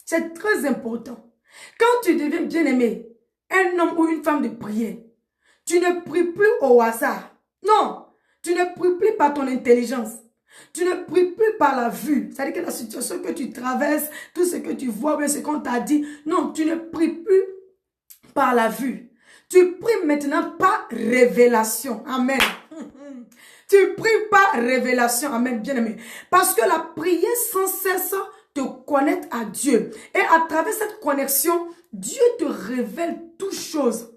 C'est très important. Quand tu deviens bien-aimé, un homme ou une femme de prière, tu ne pries plus au hasard. Non, tu ne pries plus par ton intelligence. Tu ne pries plus par la vue. C'est-à-dire que la situation que tu traverses, tout ce que tu vois, bien ce qu'on t'a dit. Non, tu ne pries plus par la vue. Tu pries maintenant par révélation. Amen. Tu pries par révélation. Amen, bien-aimé. Parce que la prière sans cesse te connecte à Dieu. Et à travers cette connexion, Dieu te révèle toutes choses.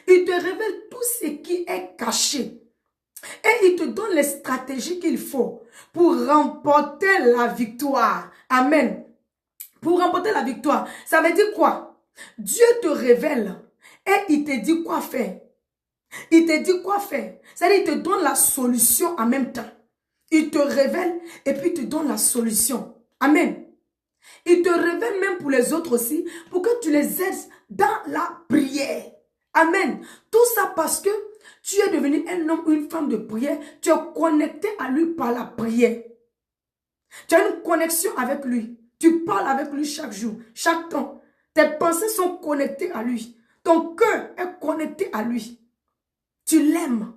Il te révèle tout ce qui est caché. Et il te donne les stratégies qu'il faut pour remporter la victoire. Amen. Pour remporter la victoire. Ça veut dire quoi? Dieu te révèle et il te dit quoi faire. Il te dit quoi faire. C'est-à-dire qu'il te donne la solution en même temps. Il te révèle et puis il te donne la solution. Amen. Il te révèle même pour les autres aussi, pour que tu les aides dans la prière. Amen. Tout ça parce que tu es devenu un homme ou une femme de prière. Tu es connecté à lui par la prière. Tu as une connexion avec lui. Tu parles avec lui chaque jour, chaque temps. Tes pensées sont connectées à lui. Ton cœur est connecté à lui. Tu l'aimes.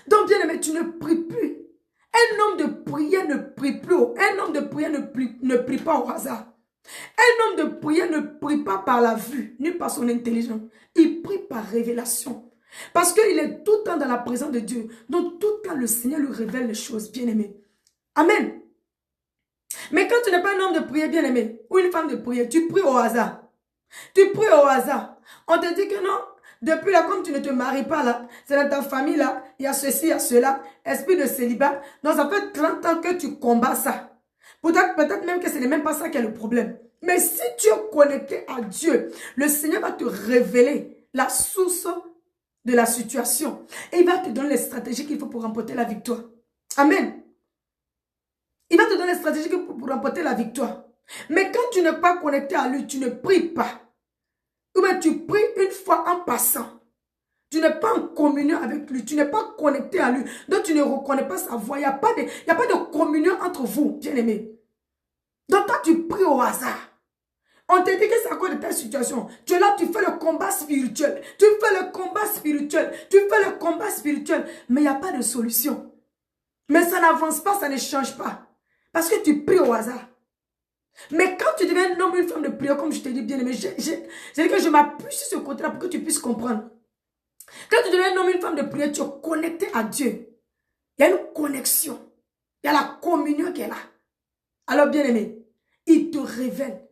Donc, bien aimé, tu ne pries plus. Un homme de prière ne prie plus. Un homme de prière ne prie pas au hasard. Un homme de prière ne prie pas par la vue, ni par son intelligence. Il prie par révélation. Parce qu'il est tout le temps dans la présence de Dieu. Donc, tout le temps, le Seigneur lui révèle les choses, bien-aimé. Amen. Mais quand tu n'es pas un homme de prière, bien-aimé, ou une femme de prière, tu pries au hasard. Tu pries au hasard. On te dit que non, depuis là, comme tu ne te maries pas là, c'est dans ta famille là, il y a ceci, il y a cela, esprit de célibat. Donc, ça fait 30 ans que tu combats ça. Peut-être même que ce n'est même pas ça qui est le problème. Mais si tu es connecté à Dieu, le Seigneur va te révéler la source de la situation. Et il va te donner les stratégies qu'il faut pour remporter la victoire. Amen. Il va te donner les stratégies pour remporter la victoire. Mais quand tu n'es pas connecté à lui, tu ne pries pas. Ou bien tu pries une fois en passant. Tu n'es pas en communion avec lui. Tu n'es pas connecté à lui. Donc tu ne reconnais pas sa voix. Il n'y a pas de communion entre vous, bien-aimé. Donc toi tu pries au hasard. On te dit que c'est à cause de ta situation. Tu es là, tu fais le combat spirituel. Tu fais le combat spirituel. Tu fais le combat spirituel. Mais il n'y a pas de solution. Mais ça n'avance pas, ça ne change pas. Parce que tu pries au hasard. Mais quand tu deviens un homme ou une femme de prière, comme je te dis bien aimé, c'est que je m'appuie sur ce côté-là pour que tu puisses comprendre. Quand tu deviens un homme ou une femme de prière, tu es connecté à Dieu. Il y a une connexion. Il y a la communion qui est là. Alors bien aimé, il te révèle.